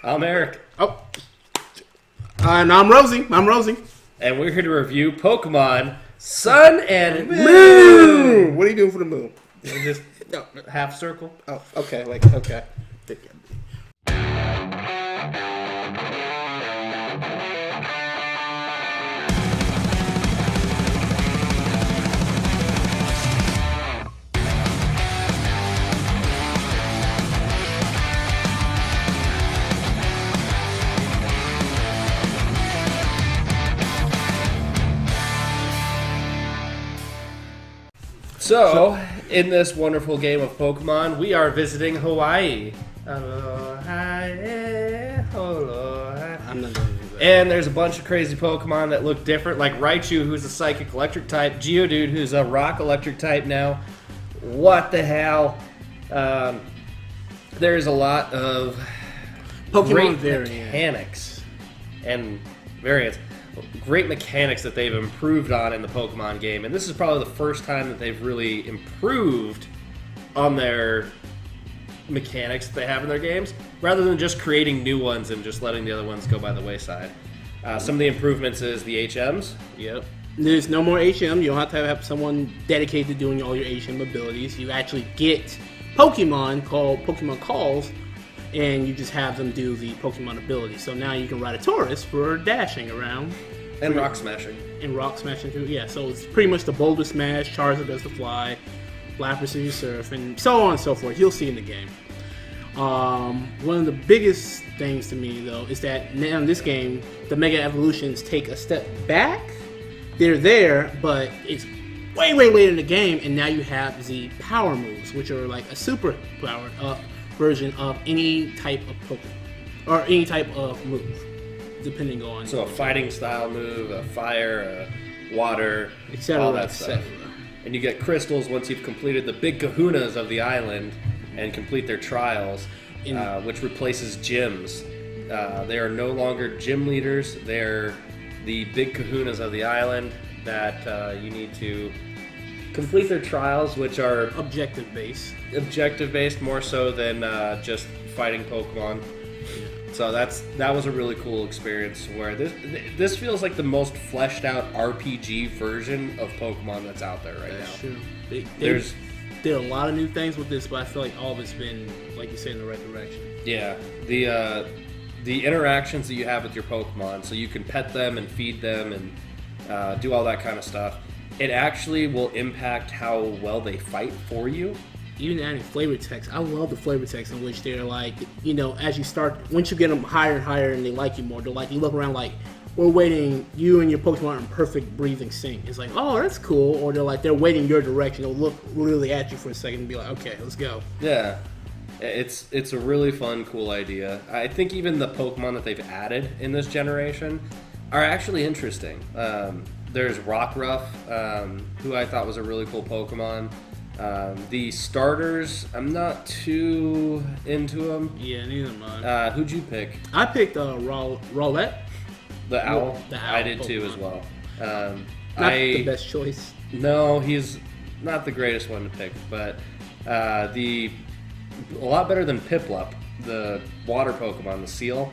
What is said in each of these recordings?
I'm Eric. Oh. And I'm Rosie. And we're here to review Pokemon Sun and Moon. What are you doing for the moon? Just half circle. Oh, okay. Okay. So, in this wonderful game of Pokemon, we are visiting Hawaii. Aloha. I'm not going to do that. And there's a bunch of crazy Pokemon that look different, like Raichu, who's a Psychic Electric type, Geodude, who's a Rock Electric type now. What the hell? There's a lot of Pokemon great mechanics and variants. Great mechanics that they've improved on in the Pokemon game, and this is probably the first time that they've really improved on their mechanics that they have in their games, rather than just creating new ones and just letting the other ones go by the wayside. Some of the improvements is the HMs. Yep. There's no more HM. You don't have to have someone dedicated to doing all your HM abilities. You actually get Pokemon called Pokemon Calls, and you just have them do the Pokemon ability. So now you can ride a Taurus for dashing around. And Rock Smashing. And Rock Smashing too, yeah. So it's pretty much the Boulder Smash, Charizard does the fly, Lapras is your Surf, and so on and so forth. You'll see in the game. One of the biggest things to me, though, is that now in this game, the Mega Evolutions take a step back. They're there, but it's way, way later in the game, and now you have the power moves, which are like a super powered up version of any type of Pokemon, or any type of move, depending on... So a fighting style move, a fire, a water, etc., all that stuff. And you get crystals once you've completed the big kahunas of the island and complete their trials, which replaces gyms. They are no longer gym leaders. They're the big kahunas of the island that you need to complete their trials, which are objective-based more so than just fighting Pokemon. So that was a really cool experience where this feels like the most fleshed out RPG version of Pokemon that's out there right now. That's true. They did a lot of new things with this, but I feel like all of it's been, like you said, in the right direction. Yeah, the interactions that you have with your Pokemon, so you can pet them and feed them and do all that kind of stuff. It actually will impact how well they fight for you. Even adding flavor text, I love the flavor text in which they're like, as you start, once you get them higher and higher and they like you more, they're like, you look around like, we're waiting, you and your Pokemon are in perfect breathing sync. It's like, oh, that's cool. Or they're waiting your direction. They'll look really at you for a second and be like, okay, let's go. Yeah. It's a really fun, cool idea. I think even the Pokemon that they've added in this generation are actually interesting. There's Rockruff, who I thought was a really cool Pokemon. The starters, I'm not too into them. Yeah, neither am I. Who'd you pick? I picked Rowlet. The owl? The owl. I did Pokemon. too as well. Not the best choice. No, he's not the greatest one to pick, but a lot better than Piplup, the water Pokemon, the seal.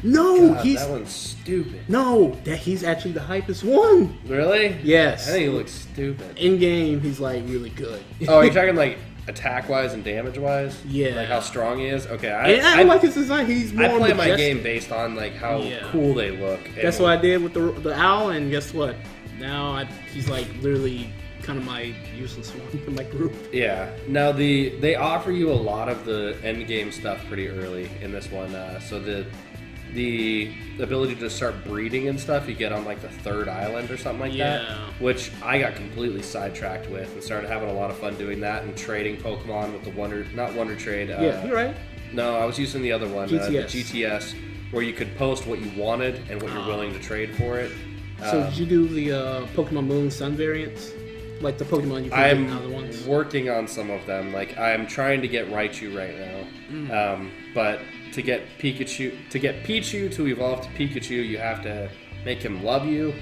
No, God, that one's stupid. No, he's actually the hypest one. Really? Yes. I think he looks stupid. In game, he's like really good. Oh, you're talking like attack-wise and damage-wise? Yeah. Like how strong he is? Okay. I like his design. He's more I play majestic. my game based on like how cool they look. That's what I did with the owl, and guess what? Now he's like literally kind of my useless one in my group. Yeah. Now they offer you a lot of the end game stuff pretty early in this one. So the ability to start breeding and stuff you get on like the third island or something like that, which I got completely sidetracked with and started having a lot of fun doing that and trading Pokemon with the not Wonder Trade. Yeah, you're right. No, I was using the other one, GTS. The GTS, where you could post what you wanted and what you're willing to trade for it. So did you do the Pokemon Moon Sun variants? Like the Pokemon you can get in other ones? I'm working on some of them. Like I'm trying to get Raichu right now. But to get Pichu to evolve to Pikachu, you have to make him love you.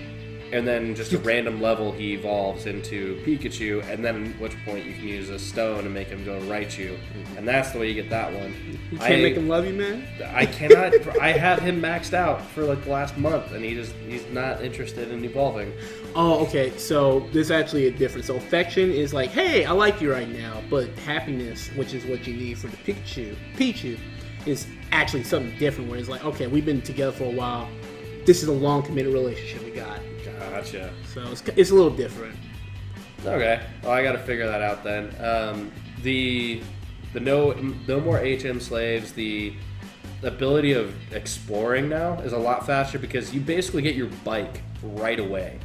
and then just a random level he evolves into Pikachu, and then at which point you can use a stone and make him go Raichu, and that's the way you get that one. You can't make him love you, man? I cannot. I have him maxed out for like the last month, and he's not interested in evolving. Oh, okay. So there's actually a difference. So affection is like, hey, I like you right now, but happiness, which is what you need for the Pichu, is actually something different. Where it's like, okay, we've been together for a while. This is a long committed relationship we got. Gotcha. So it's a little different. Okay. Well, I got to figure that out then. The no more HM slaves. The ability of exploring now is a lot faster because you basically get your bike right away.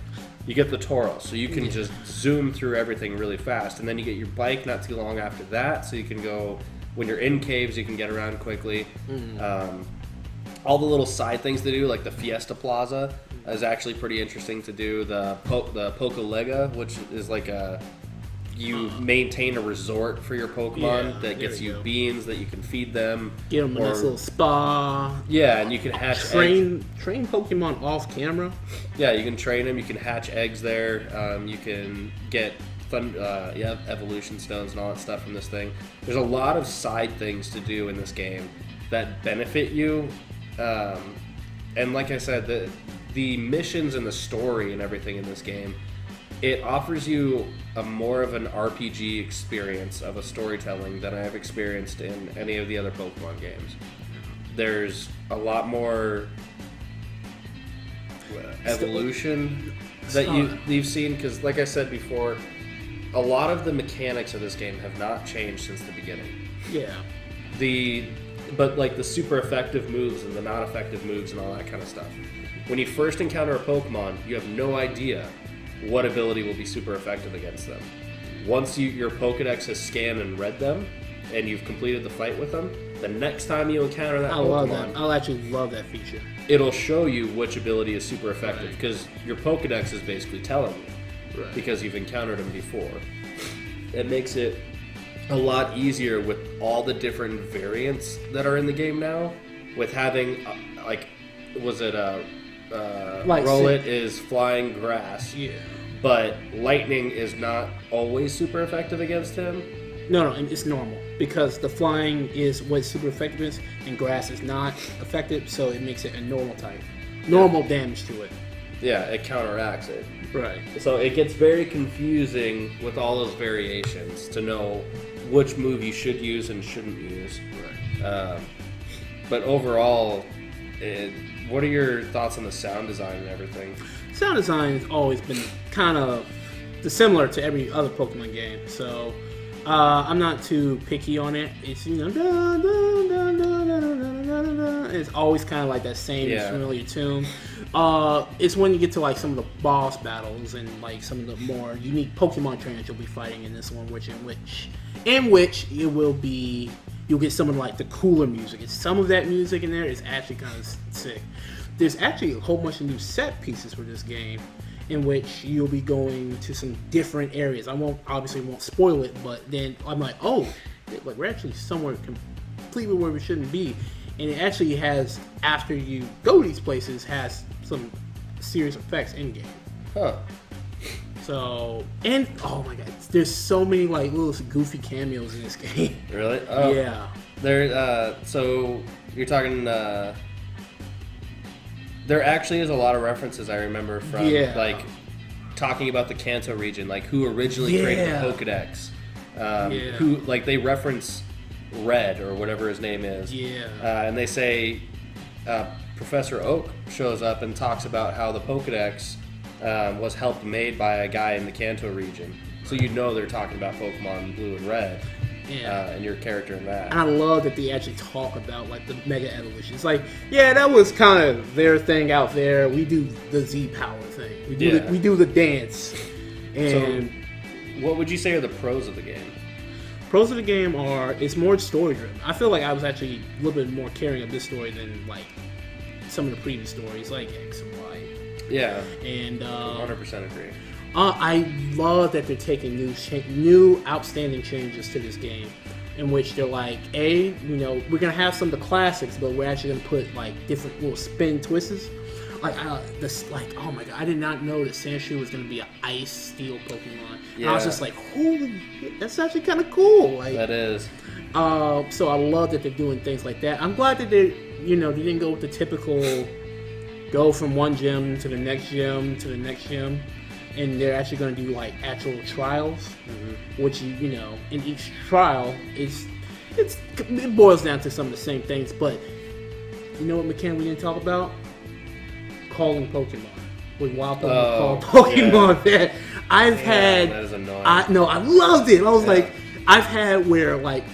You get the Toro, so you can just zoom through everything really fast, and then you get your bike not too long after that, so you can go when you're in caves. You can get around quickly. All the little side things to do, like the Fiesta Plaza, is actually pretty interesting to do. The Pokelega, which is like you maintain a resort for your Pokemon that gets you beans that you can feed them. Get them a nice little spa. Yeah, and you can hatch train Pokemon off camera. Yeah, you can train them. You can hatch eggs there. You can get evolution stones and all that stuff from this thing. There's a lot of side things to do in this game that benefit you. And like I said, the missions and the story and everything in this game, it offers you a more of an RPG experience of a storytelling than I have experienced in any of the other Pokemon games. There's a lot more evolution that you've seen, because like I said before, a lot of the mechanics of this game have not changed since the beginning. Yeah. But like the super effective moves and the not effective moves and all that kind of stuff. When you first encounter a Pokemon, you have no idea what ability will be super effective against them. Once your Pokedex has scanned and read them, and you've completed the fight with them, the next time you encounter that Pokemon... love that. I'll actually love that feature. It'll show you which ability is super effective, because your Pokedex is basically telling you, because you've encountered them before. It makes it a lot easier with all the different variants that are in the game now, with having, Rowlet is flying grass. Yeah. But lightning is not always super effective against him. No, it's normal. Because the flying is what super effective is, and grass is not effective, so it makes it a normal type. Normal damage to it. Yeah, it counteracts it. Right. So it gets very confusing with all those variations to know which move you should use and shouldn't use. Right. But overall, what are your thoughts on the sound design and everything? Sound design has always been kind of similar to every other Pokemon game, so I'm not too picky on it. It's it's always kind of like that same familiar tune. It's when you get to like some of the boss battles and like some of the more unique Pokemon trainers you'll be fighting in this one, in which it will be. You'll get some of like the cooler music. And some of that music in there is actually kind of sick. There's actually a whole bunch of new set pieces for this game, in which you'll be going to some different areas. I won't spoil it, but then I'm like, oh, like we're actually somewhere completely where we shouldn't be. And it actually has, after you go to these places, has some serious effects in game. Huh. So, and oh my god, there's so many like little goofy cameos in this game. Really? Yeah. There. So you're talking. There actually is a lot of references I remember from like talking about the Kanto region, like who originally created the Pokedex. Who like they reference Red or whatever his name is. Yeah. And they say Professor Oak shows up and talks about how the Pokedex was helped made by a guy in the Kanto region. So you know they're talking about Pokemon Blue and Red. Yeah. And your character in that. And I love that they actually talk about like the Mega Evolution. It's like, yeah, that was kind of their thing out there. We do the Z Power thing. We do the dance. And so, what would you say are the pros of the game? Pros of the game are it's more story driven. I feel like I was actually a little bit more caring of this story than like some of the previous stories, like X and Y. Yeah. And 100% agree. I love that they're taking new outstanding changes to this game, in which they're like, we're gonna have some of the classics, but we're actually gonna put like different little spin twists oh my god, I did not know that Sandshrew was gonna be an ice steel Pokemon. And Yeah. I was just like, holy shit, that's actually kind of cool. Like, That is. so I love that they're doing things like that. I'm glad that they didn't go with the typical go from one gym to the next gym to the next gym, and they're actually going to do like actual trials, which in each trial it boils down to some of the same things. But you know what, McCann, we didn't talk about? Calling Pokemon. With wild Pokemon called Pokemon that I've had. That is annoying. I loved it. I was like, I've had where like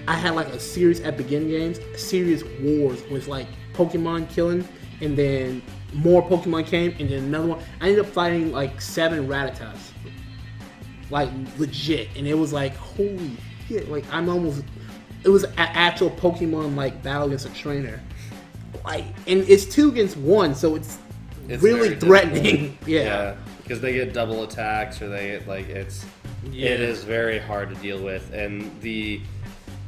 I had like a series at beginning games, serious wars with like Pokemon killing, and then more Pokemon came, and then another one. I ended up fighting like 7 Rattatas, like legit, and it was like holy shit! Like it was an actual Pokemon like battle against a trainer, like, and it's 2 against 1, so it's really threatening. Yeah, because they get double attacks, or they get like it is very hard to deal with, and the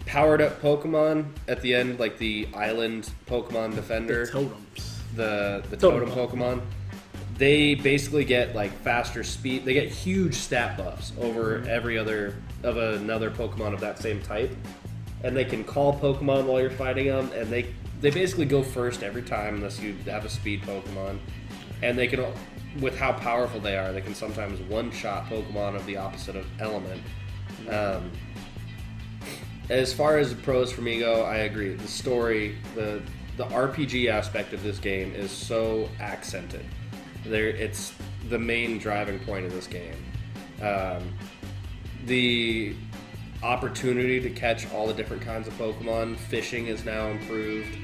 powered up Pokemon at the end, like the island Pokemon defender, The totems. the totem Pokemon, they basically get like faster speed. They get huge stat buffs over every other of another Pokemon of that same type, and they can call Pokemon while you're fighting them, and they basically go first every time unless you have a speed Pokemon, and they can, with how powerful they are, they can sometimes one-shot Pokemon of the opposite of element. As far as the pros for me go, I agree. The story, the RPG aspect of this game is so accented. It's the main driving point of this game. The opportunity to catch all the different kinds of Pokemon, fishing is now improved.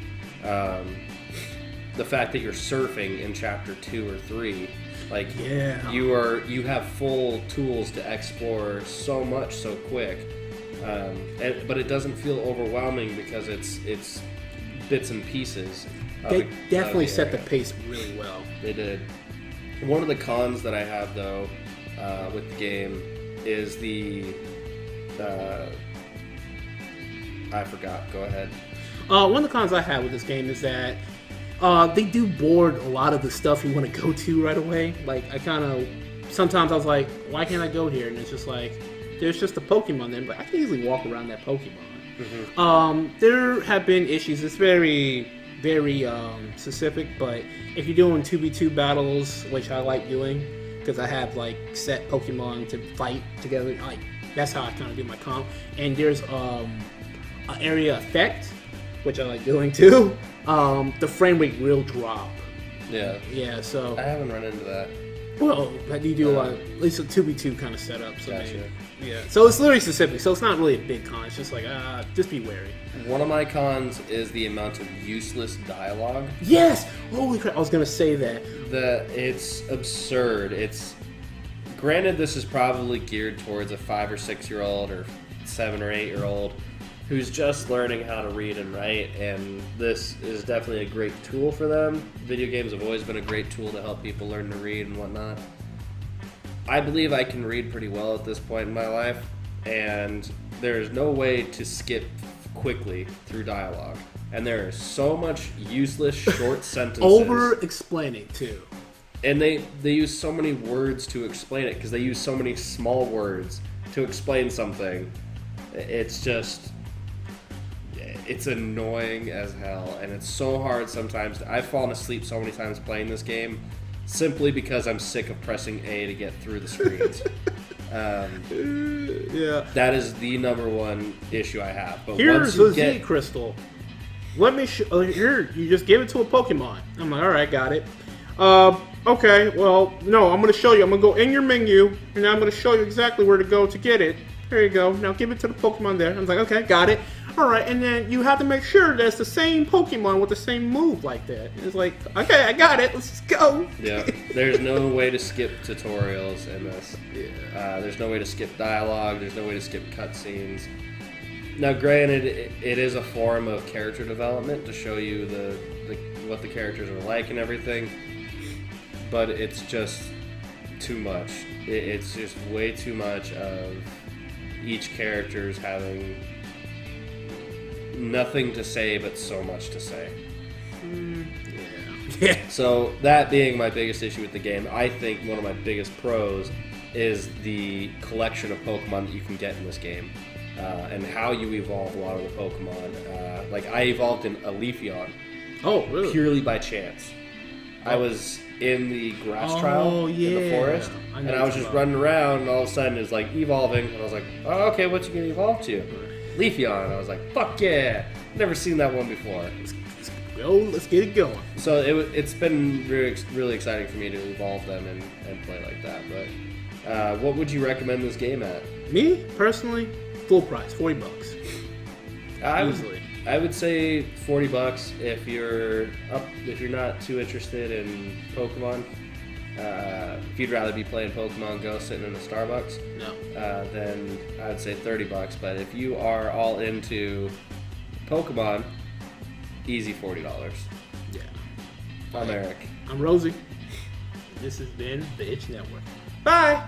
The fact that you're surfing in Chapter 2 or 3, like you have full tools to explore so much so quick. But it doesn't feel overwhelming because it's bits and pieces. They definitely set the pace really well. They did. One of the cons that I have, though, with the game is I forgot. Go ahead. One of the cons I have with this game is that they do board a lot of the stuff you want to go to right away. Like, sometimes I was like, why can't I go here? And it's just like, there's just a Pokemon there, but I can easily walk around that Pokemon. There have been issues. It's very, very specific, but if you're doing 2v2 battles, which I like doing, because I have like set Pokemon to fight together, like that's how I kind of do my comp. And there's an area effect, which I like doing too. The frame rate will drop. Yeah. So I haven't run into that. Well, you do a lot of, at least a 2v2 kind of setup. So gotcha. Yeah. So it's literally specific. So it's not really a big con. It's just like, just be wary. One of my cons is the amount of useless dialogue. Yes! Holy crap, I was going to say that. It's absurd. Granted, this is probably geared towards a 5 or 6 year old or 7 or 8 year old who's just learning how to read and write, and this is definitely a great tool for them. Video games have always been a great tool to help people learn to read and whatnot. I believe I can read pretty well at this point in my life, and there's no way to skip quickly through dialogue. And there is so much useless short sentences. Over-explaining, too. And they use so many words to explain it, because they use so many small words to explain something. It's just... It's annoying as hell, and it's so hard sometimes. I've fallen asleep so many times playing this game simply because I'm sick of pressing A to get through the screens. Yeah. That is the number one issue I have. But here's the Z Crystal. Let me here, you just give it to a Pokemon. I'm like, alright, got it. Okay, well, no, I'm going to show you. I'm going to go in your menu, and I'm going to show you exactly where to go to get it. There you go. Now give it to the Pokemon there. I was like, okay, got it. Alright, and then you have to make sure that it's the same Pokemon with the same move like that. It's like, okay, I got it. Let's just go. Yeah, there's no way to skip tutorials in this. There's no way to skip dialogue. There's no way to skip cutscenes. Now, granted, it is a form of character development to show you what the characters are like and everything, but it's just too much. It's just way too much of each character's having nothing to say but so much to say. Yeah. So that being my biggest issue with the game, I think one of my biggest pros is the collection of Pokemon that you can get in this game, and how you evolve a lot of the Pokemon. Like I evolved in a Leafeon. Oh, really? Purely by chance. I was in the grass trial in the forest, and I was just running around, and all of a sudden it was like evolving, and I was like, oh, okay, what's you gonna evolve to? Leafeon. And I was like, fuck yeah! Never seen that one before. Let's get it going. So it's been really exciting for me to evolve them and play like that. But what would you recommend this game at? Me, personally, full price, $40. Easily. I would say $40 if you're not too interested in Pokemon. If you'd rather be playing Pokemon Go sitting in a Starbucks, then I would say $30. But if you are all into Pokemon, easy $40. Yeah. I'm Eric. I'm Rosie. This has been the Itch Network. Bye!